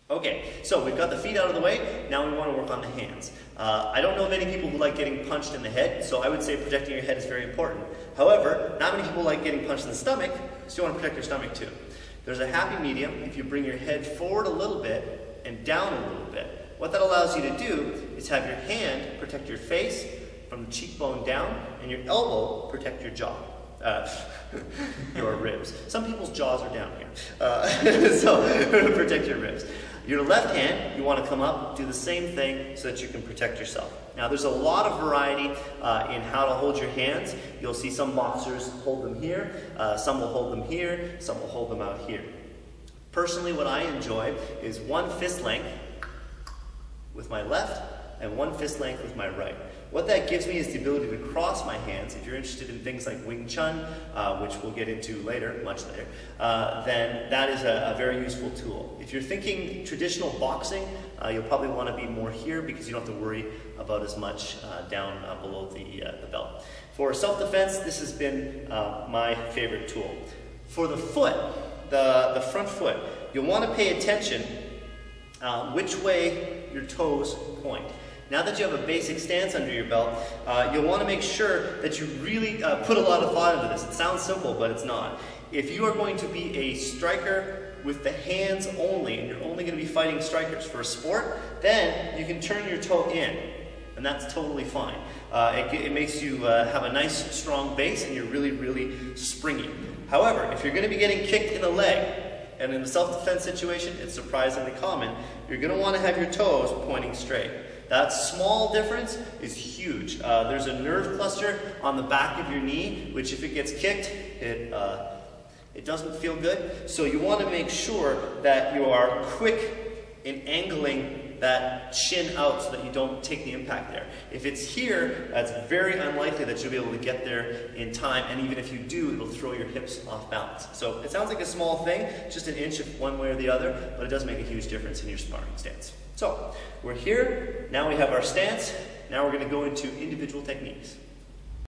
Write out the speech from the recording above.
Okay, so we've got the feet out of the way, now we want to work on the hands. I don't know many people who like getting punched in the head, so I would say protecting your head is very important. However, not many people like getting punched in the stomach, so you want to protect your stomach too. There's a happy medium if you bring your head forward a little bit and down a little bit. What that allows you to do is have your hand protect your face from the cheekbone down, and your elbow protect your jaw. Your ribs. Some people's jaws are down here. So protect your ribs. Your left hand, you want to come up, do the same thing so that you can protect yourself. Now there's a lot of variety in how to hold your hands. You'll see some boxers hold them here, some will hold them here, some will hold them out here. Personally, what I enjoy is one fist length with my left and one fist length with my right. What that gives me is the ability to cross my hands. If you're interested in things like Wing Chun, which we'll get into later, much later, then that is a very useful tool. If you're thinking traditional boxing, you'll probably want to be more here because you don't have to worry about as much down below the belt. For self-defense, this has been my favorite tool. For the foot, the front foot, you'll want to pay attention which way your toes point. Now that you have a basic stance under your belt, you'll want to make sure that you really put a lot of thought into this. It sounds simple, but it's not. If you are going to be a striker with the hands only, and you're only going to be fighting strikers for a sport, then you can turn your toe in, and that's totally fine. It makes you have a nice, strong base, and you're really, really springy. However, if you're going to be getting kicked in the leg, and in a self-defense situation, it's surprisingly common, you're going to want to have your toes pointing straight. That small difference is huge. There's a nerve cluster on the back of your knee, which if it gets kicked, it doesn't feel good. So you want to make sure that you are quick in angling that shin out so that you don't take the impact there. If it's here, that's very unlikely that you'll be able to get there in time, and even if you do, it'll throw your hips off balance. So it sounds like a small thing, just an inch of one way or the other, but it does make a huge difference in your sparring stance. So we're here, now we have our stance, now we're going to go into individual techniques.